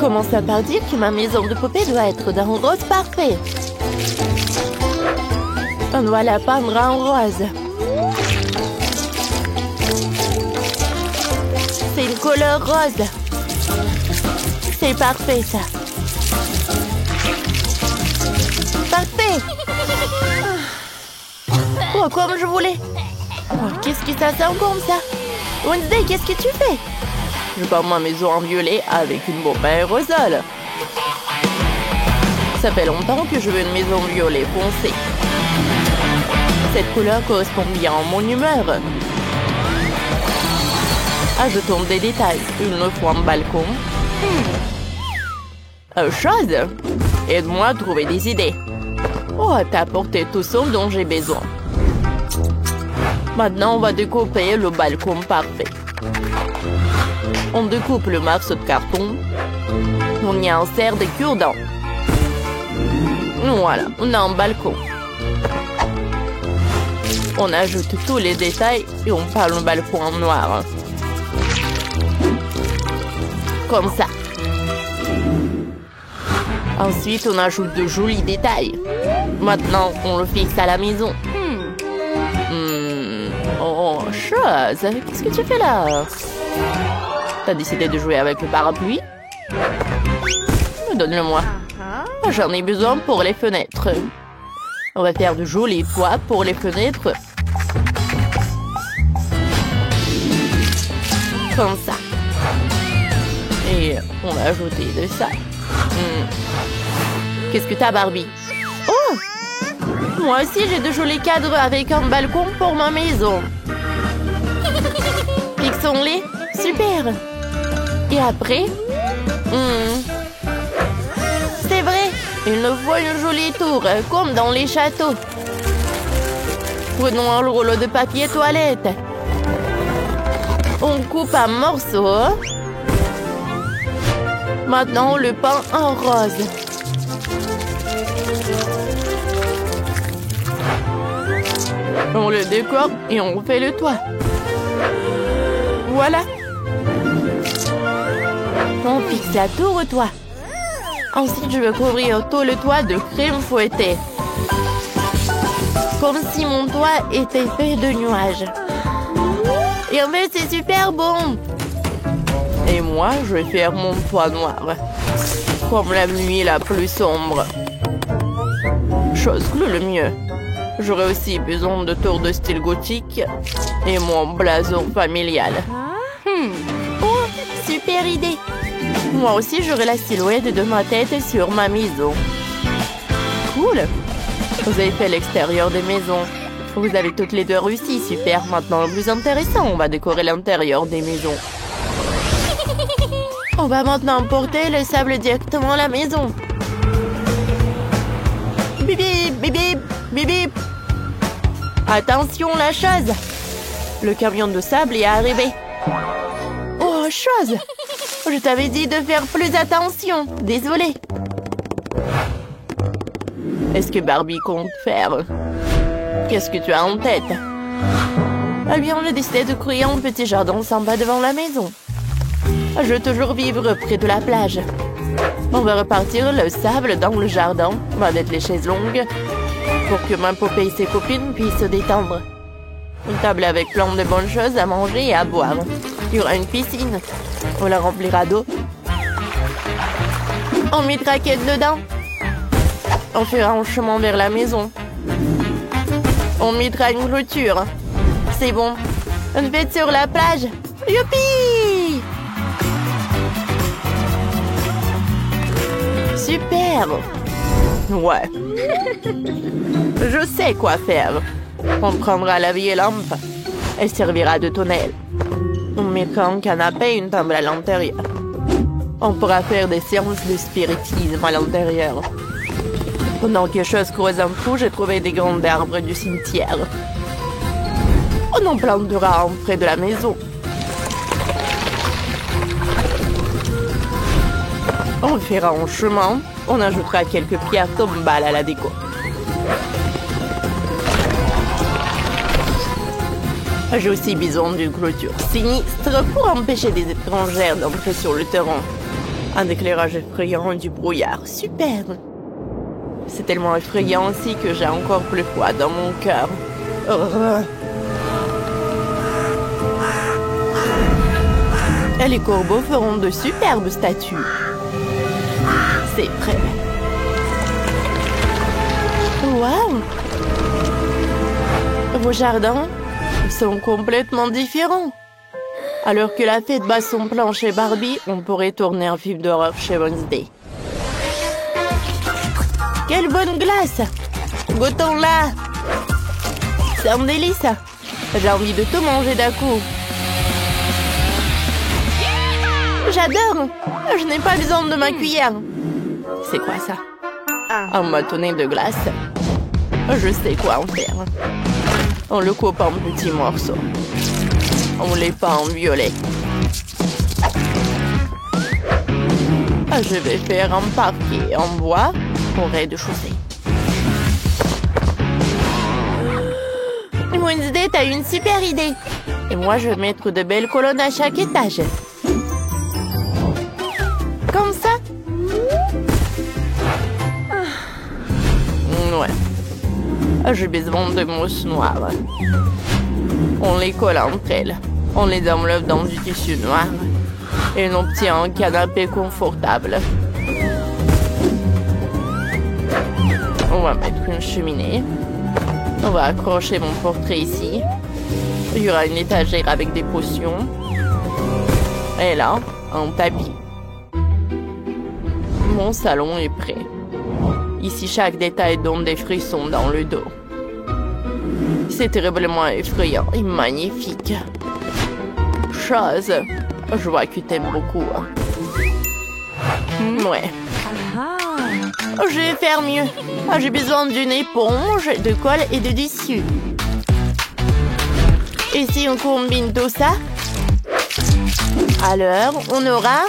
Commence par dire que ma maison de poupée doit être d'un rose parfait. On doit la peindre en rose. C'est une couleur rose. C'est parfait, ça. Parfait. Oh, comme je voulais. Oh, qu'est-ce que ça sent comme ça? Wednesday, qu'est-ce que tu fais? Je peins ma maison en violet avec une bombe aérosol. Ça fait longtemps que je veux une maison violet foncé. Cette couleur correspond bien à mon humeur. Ajoutons des détails. Une fois un balcon. Chose. Aide-moi à trouver des idées. Oh, t'as apporté tout ce dont j'ai besoin. Maintenant, on va découper le balcon parfait. On découpe le morceau de carton. On y insère des cure-dents. Voilà, on a un balcon. On ajoute tous les détails et on peint le balcon en noir. Comme ça. Ensuite, on ajoute de jolis détails. Maintenant, on le fixe à la maison. Oh, chose, qu'est-ce que tu fais là? T'as décidé de jouer avec le parapluie? Donne-le-moi. J'en ai besoin pour les fenêtres. On va faire de jolis toits pour les fenêtres. Comme ça. Et on va ajouter de ça. Qu'est-ce que t'as, Barbie? Oh! Moi aussi, j'ai de jolis cadres avec un balcon pour ma maison. Fixons-les. Super. Et après? C'est vrai. Il nous faut une jolie tour, comme dans les châteaux. Prenons un rouleau de papier toilette. On coupe un morceau. Maintenant, on le peint en rose. On le décore et on fait le toit. Voilà. On fixe la tour au toit. Ensuite, je vais couvrir tout le toit de crème fouettée. Comme si mon toit était fait de nuages. Et en fait, c'est super bon. Et moi, je vais faire mon toit noir. Comme la nuit la plus sombre. Chose que le mieux. J'aurai aussi besoin de tours de style gothique et mon blason familial. Oh, super idée. Moi aussi, j'aurai la silhouette de ma tête sur ma maison. Cool. Vous avez fait l'extérieur des maisons. Vous avez toutes les deux réussi. Super. Maintenant, le plus intéressant, on va décorer l'intérieur des maisons. On va maintenant porter le sable directement à la maison. Bip bip, bip bip, bip bip. Attention, la chose. Le camion de sable est arrivé. Oh, chose. Je t'avais dit de faire plus attention. Désolée. Est-ce que Barbie compte faire? Qu'est-ce que tu as en tête? Eh bien, on a décidé de créer un petit jardin sympa devant la maison. Je veux toujours vivre près de la plage. On va repartir le sable dans le jardin. On va mettre les chaises longues pour que ma poupée et ses copines puissent se détendre. Une table avec plein de bonnes choses à manger et à boire. Il y aura une piscine. On la remplira d'eau. On mettra Kate dedans. On fera un chemin vers la maison. On mettra une clôture. C'est bon. Une fête sur la plage. Youpi! Super! Ouais. Je sais quoi faire. On prendra la vieille lampe. Elle servira de tonnelle. On mettra un canapé et une table à l'intérieur. On pourra faire des séances de spiritisme à l'intérieur. Pendant que chose creuse un trou, j'ai trouvé des grands arbres du cimetière. On en plantera un près de la maison. On fera un chemin. On ajoutera quelques pierres tombales à la déco. J'ai aussi besoin d'une clôture sinistre pour empêcher des étrangères d'entrer sur le terrain. Un éclairage effrayant et du brouillard. Super! C'est tellement effrayant aussi que j'ai encore plus froid dans mon cœur. Et les corbeaux feront de superbes statues. C'est prêt. Waouh! Vos jardins sont complètement différents. Alors que la fête bat son plan chez Barbie, on pourrait tourner un film d'horreur chez Wednesday. Quelle bonne glace! Goûtons-la! C'est un délice! J'ai envie de tout manger d'un coup. J'adore! Je n'ai pas besoin de ma cuillère. C'est quoi ça? Un bâtonnet de glace. Je sais quoi en faire. On le coupe en petits morceaux. On les peint en violet. Je vais faire un parquet en bois au rez-de-chaussée. Wednesday, t'as une super idée. Et moi, je vais mettre de belles colonnes à chaque étage. Comme ça. Ouais. J'ai besoin de mousses noires. On les colle entre elles. On les enveloppe dans du tissu noir. Et on obtient un canapé confortable. On va mettre une cheminée. On va accrocher mon portrait ici. Il y aura une étagère avec des potions. Et là, un tapis. Mon salon est prêt. Ici, chaque détail donne des frissons dans le dos. C'est terriblement effrayant et magnifique. Chose, je vois que t'aimes beaucoup. Ouais. Je vais faire mieux. J'ai besoin d'une éponge, de colle et de tissu. Et si on combine tout ça, alors on aura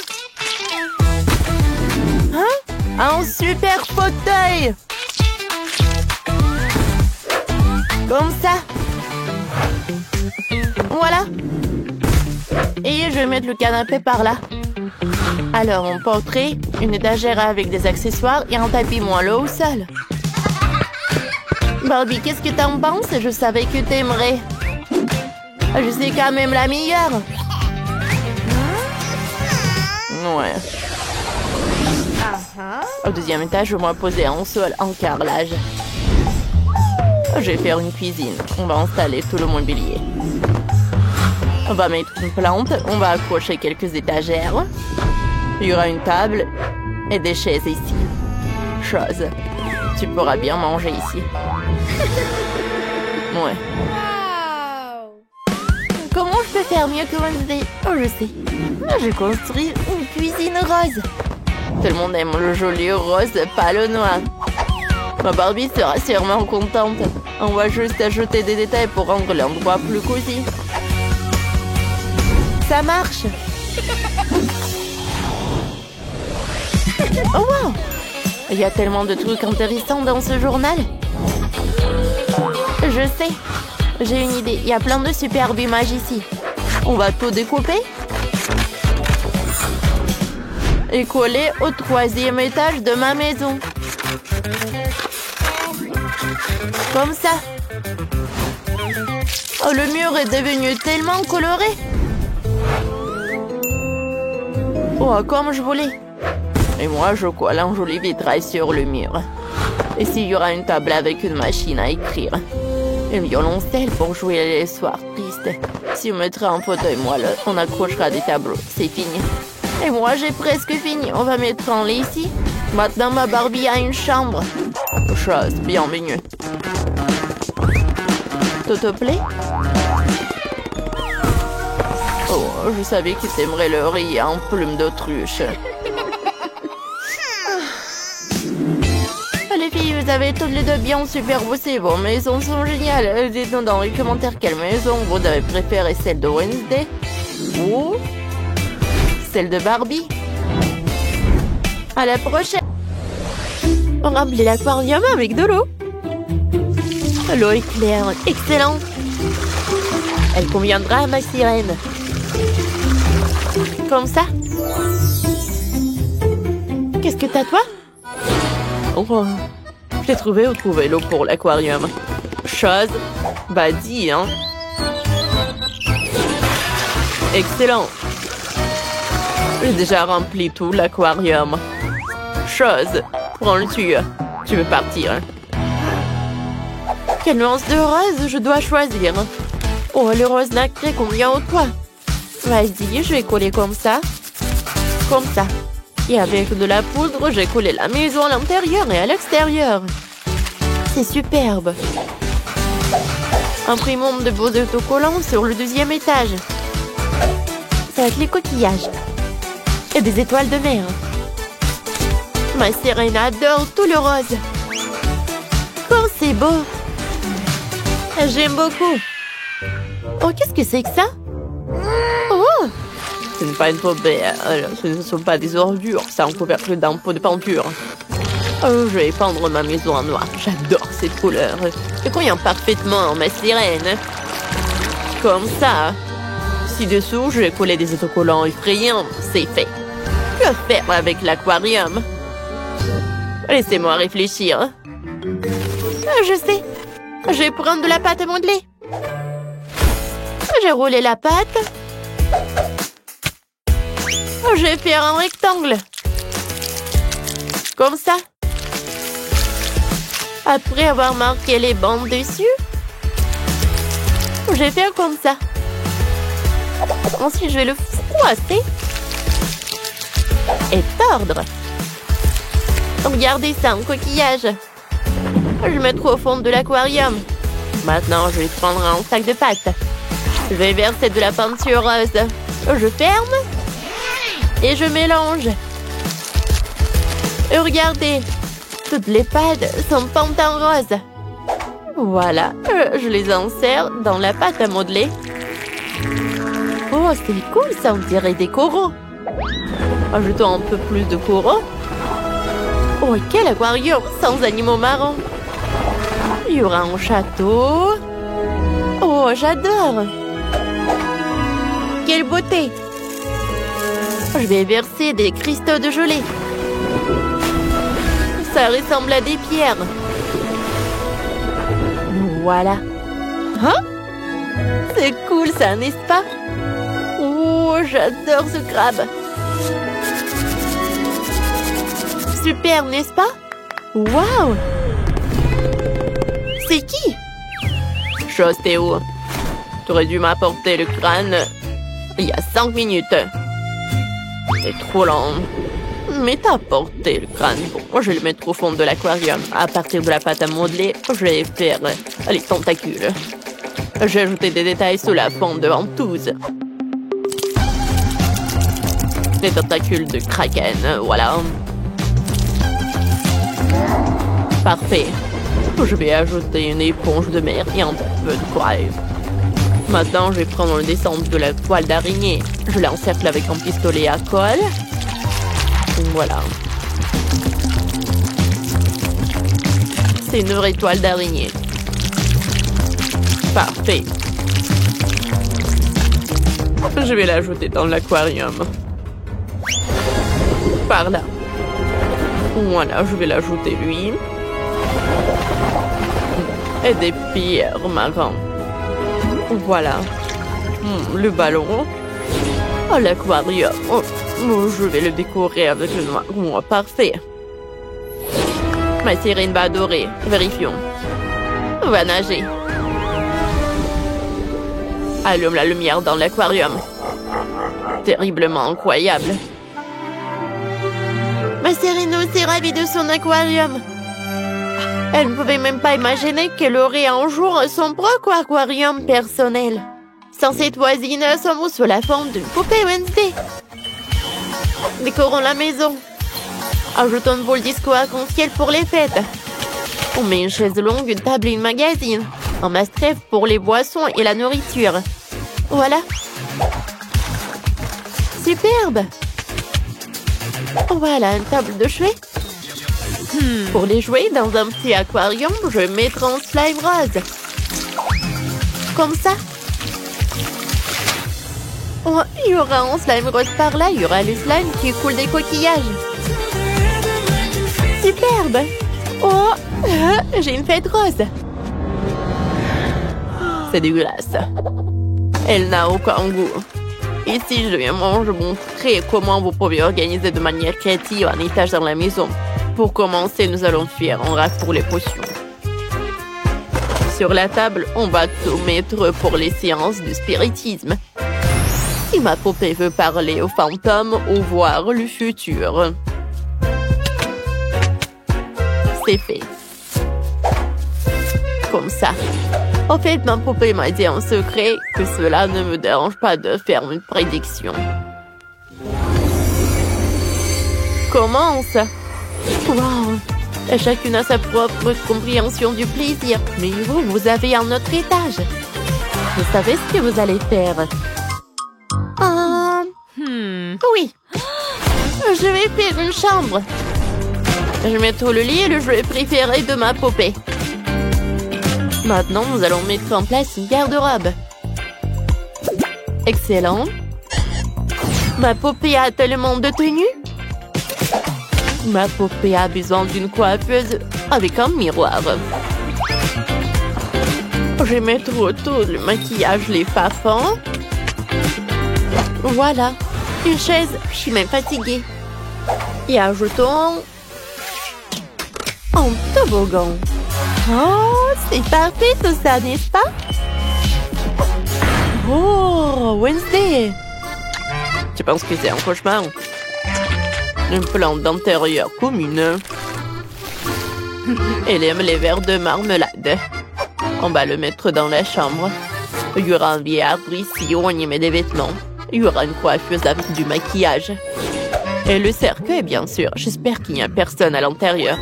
un super fauteuil. Comme ça. Voilà. Et je vais mettre le canapé par là. Alors, mon portrait, une étagère avec des accessoires et un tapis moelleux au sol. Barbie, qu'est-ce que t'en penses? Je savais que t'aimerais. Je sais quand même la meilleure. Ouais. Au deuxième étage, je vais poser un sol en carrelage. Je vais faire une cuisine. On va installer tout le mobilier. On va mettre une plante. On va accrocher quelques étagères. Il y aura une table et des chaises ici. Chose. Tu pourras bien manger ici. Ouais. Comment je peux faire mieux que Wednesday? Oh, je sais. Je construis une cuisine rose. Tout le monde aime le joli rose, pas le noir. Ma Barbie sera sûrement contente. On va juste ajouter des détails pour rendre l'endroit plus cosy. Ça marche. Oh wow! Il y a tellement de trucs intéressants dans ce journal. Je sais. J'ai une idée. Il y a plein de superbes images ici. On va tout découper. Et coller au 3e étage de ma maison. Comme ça. Oh, le mur est devenu tellement coloré. Oh, comme je voulais. Et moi, je colle un joli vitrail sur le mur. Et s'il y aura une table avec une machine à écrire. Un violoncelle pour jouer les soirs tristes. Si on mettra un fauteuil moelleux, on accrochera des tableaux. C'est fini. Et moi, j'ai presque fini. On va mettre un lit ici. Maintenant, ma Barbie a une chambre. Chose, bienvenue. Tout te plaît? Oh, je savais que t'aimerais le riz en plume d'autruche. Les filles, vous avez toutes les deux bien super bossé. Vos maisons sont géniales. Dites-nous dans les commentaires quelle maison vous avez préféré, celle de Wednesday ou celle de Barbie. À la prochaine. On remplit l'aquarium avec de l'eau. L'eau est claire, excellent. Elle conviendra à ma sirène. Comme ça. Qu'est-ce que t'as, toi? Oh, j'ai trouvé où trouver l'eau pour l'aquarium. Chose? Bah dis, hein. Excellent. J'ai déjà rempli tout l'aquarium. Chose, prends le tuyau. Tu veux partir? Quelle nuance de rose je dois choisir? Oh, le rose nacré convient au toit. Vas-y, je vais coller comme ça. Comme ça. Et avec de la poudre, j'ai collé la maison à l'intérieur et à l'extérieur. C'est superbe. Imprimons de beaux autocollants sur le 2e étage. Avec les coquillages. Et des étoiles de mer. Ma sirène adore tout le rose. Oh, c'est beau. J'aime beaucoup. Oh, qu'est-ce que c'est que ça? Oh! Ce n'est pas une poubelle. Ce ne sont pas des ordures. C'est un couvercle d'un pot de peinture. Oh, je vais peindre ma maison en noir. J'adore cette couleur. Elle convient parfaitement, ma sirène. Comme ça. Ci-dessous, je vais coller des autocollants effrayants. C'est fait. Que faire avec l'aquarium? Laissez-moi réfléchir. Je sais. Je vais prendre de la pâte à modeler. J'ai roulé la pâte. Je vais faire un rectangle. Comme ça. Après avoir marqué les bandes dessus, je vais faire comme ça. Ensuite, je vais le froisser et tordre. Regardez ça, un coquillage. Je vais mettre au fond de l'aquarium. Maintenant, je vais prendre un sac de pâte. Je vais verser de la peinture rose. Je ferme et je mélange. Et regardez, toutes les pâtes sont peintes en rose. Voilà, je les insère dans la pâte à modeler. Oh, c'est cool, ça, on dirait des coraux. Ajoutons un peu plus de coraux. Oh, quel aquarium sans animaux marrons. Il y aura un château. Oh, j'adore. Quelle beauté. Je vais verser des cristaux de gelée. Ça ressemble à des pierres. Voilà. Hein? C'est cool ça, n'est-ce pas? Oh, j'adore ce crabe. Super, n'est-ce pas? Waouh! C'est qui? Chose, t'es où? T'aurais dû m'apporter le crâne il y a 5 minutes. C'est trop lent. Mais t'as apporté le crâne. Bon, moi, je vais le mettre au fond de l'aquarium. À partir de la pâte à modeler, je vais faire les tentacules. J'ai ajouté des détails sous la forme de ventouses. Les tentacules de kraken, voilà. Parfait. Je vais ajouter une éponge de mer et un peu de corail. Maintenant, je vais prendre le descente de la toile d'araignée. Je l'encercle avec un pistolet à colle. Voilà. C'est une vraie toile d'araignée. Parfait. Je vais l'ajouter dans l'aquarium. Par là. Voilà, je vais l'ajouter lui. Et des pierres marron. Voilà. Le ballon. Oh, l'aquarium. Oh, je vais le décorer avec le noir. Oh, parfait. Ma sirène va adorer. Vérifions. On va nager. Allume la lumière dans l'aquarium. Terriblement incroyable. Ma sirène s'est ravie de son aquarium. Elle ne pouvait même pas imaginer qu'elle aurait un jour son propre aquarium personnel. Sans cette voisine, sommes sous la forme d'une poupée Wednesday. Décorons la maison. Ajoutons une boule disco arc-en-ciel pour les fêtes. On met une chaise longue, une table et une magazine. Un mastref pour les boissons et la nourriture. Voilà. Superbe. Voilà une table de jouets. Pour les jouets, dans un petit aquarium, je vais mettre un slime rose. Comme ça. Oh, il y aura un slime rose par là, il y aura le slime qui coule des coquillages. Superbe! Oh, j'ai une fête rose. C'est dégueulasse. Elle n'a aucun goût. Ici, je vais montrer comment vous pouvez organiser de manière créative un étage dans la maison. Pour commencer, nous allons faire un rack pour les potions. Sur la table, on va tout mettre pour les séances de spiritisme. Si ma poupée veut parler aux fantômes ou voir le futur. C'est fait. Comme ça. En fait, ma poupée m'a dit en secret que cela ne me dérange pas de faire une prédiction. Commence. Wow. Chacune a sa propre compréhension du plaisir. Mais vous avez un autre étage. Vous savez ce que vous allez faire? Oui. Je vais faire une chambre. Je mets tout le lit et le jouet préféré de ma poupée. Maintenant, nous allons mettre en place une garde-robe. Excellent. Ma poupée a tellement de tenues. Ma poupée a besoin d'une coiffeuse avec un miroir. Je mets tout le maquillage, les fafans. Voilà. Une chaise. Je suis même fatiguée. Et ajoutons un toboggan. Oh, c'est parfait tout ça, n'est-ce pas? Oh, Wednesday. Je pense que c'est un cauchemar. Une plante d'intérieur commune. Elle aime les verres de marmelade. On va le mettre dans la chambre. Il y aura un vieil arbre ici où on y met des vêtements. Il y aura une coiffeuse avec du maquillage. Et le cercueil, bien sûr. J'espère qu'il n'y a personne à l'intérieur.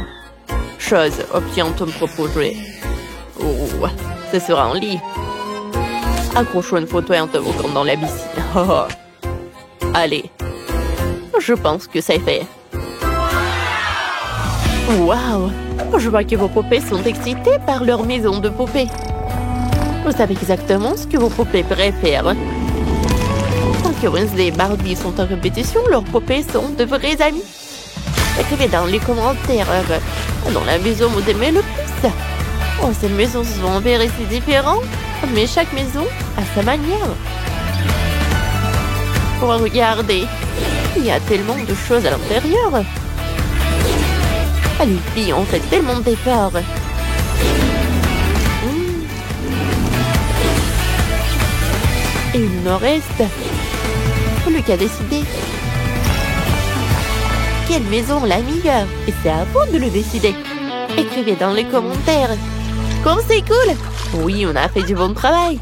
Chose obtienne ton proposé. Oh, ce sera un lit. Accrochons une photo et un toboggan dans la piscine. Oh, oh. Allez. Je pense que c'est fait. Waouh! Je vois que vos poupées sont excitées par leur maison de poupées. Vous savez exactement ce que vos poupées préfèrent. Tant que Wednesday et Barbie sont en répétition, leurs poupées sont de vrais amis. Écrivez dans les commentaires dans la maison vous aimez le plus. Oh, ces maisons sont envers et c'est différent, mais chaque maison a sa manière. Regardez, il y a tellement de choses à l'intérieur. Les filles ont fait tellement d'efforts. Et il nous reste plus qu'à décider. Quelle maison la meilleure? Et c'est à vous de le décider. Écrivez dans les commentaires. Comme c'est cool! Oui, on a fait du bon travail.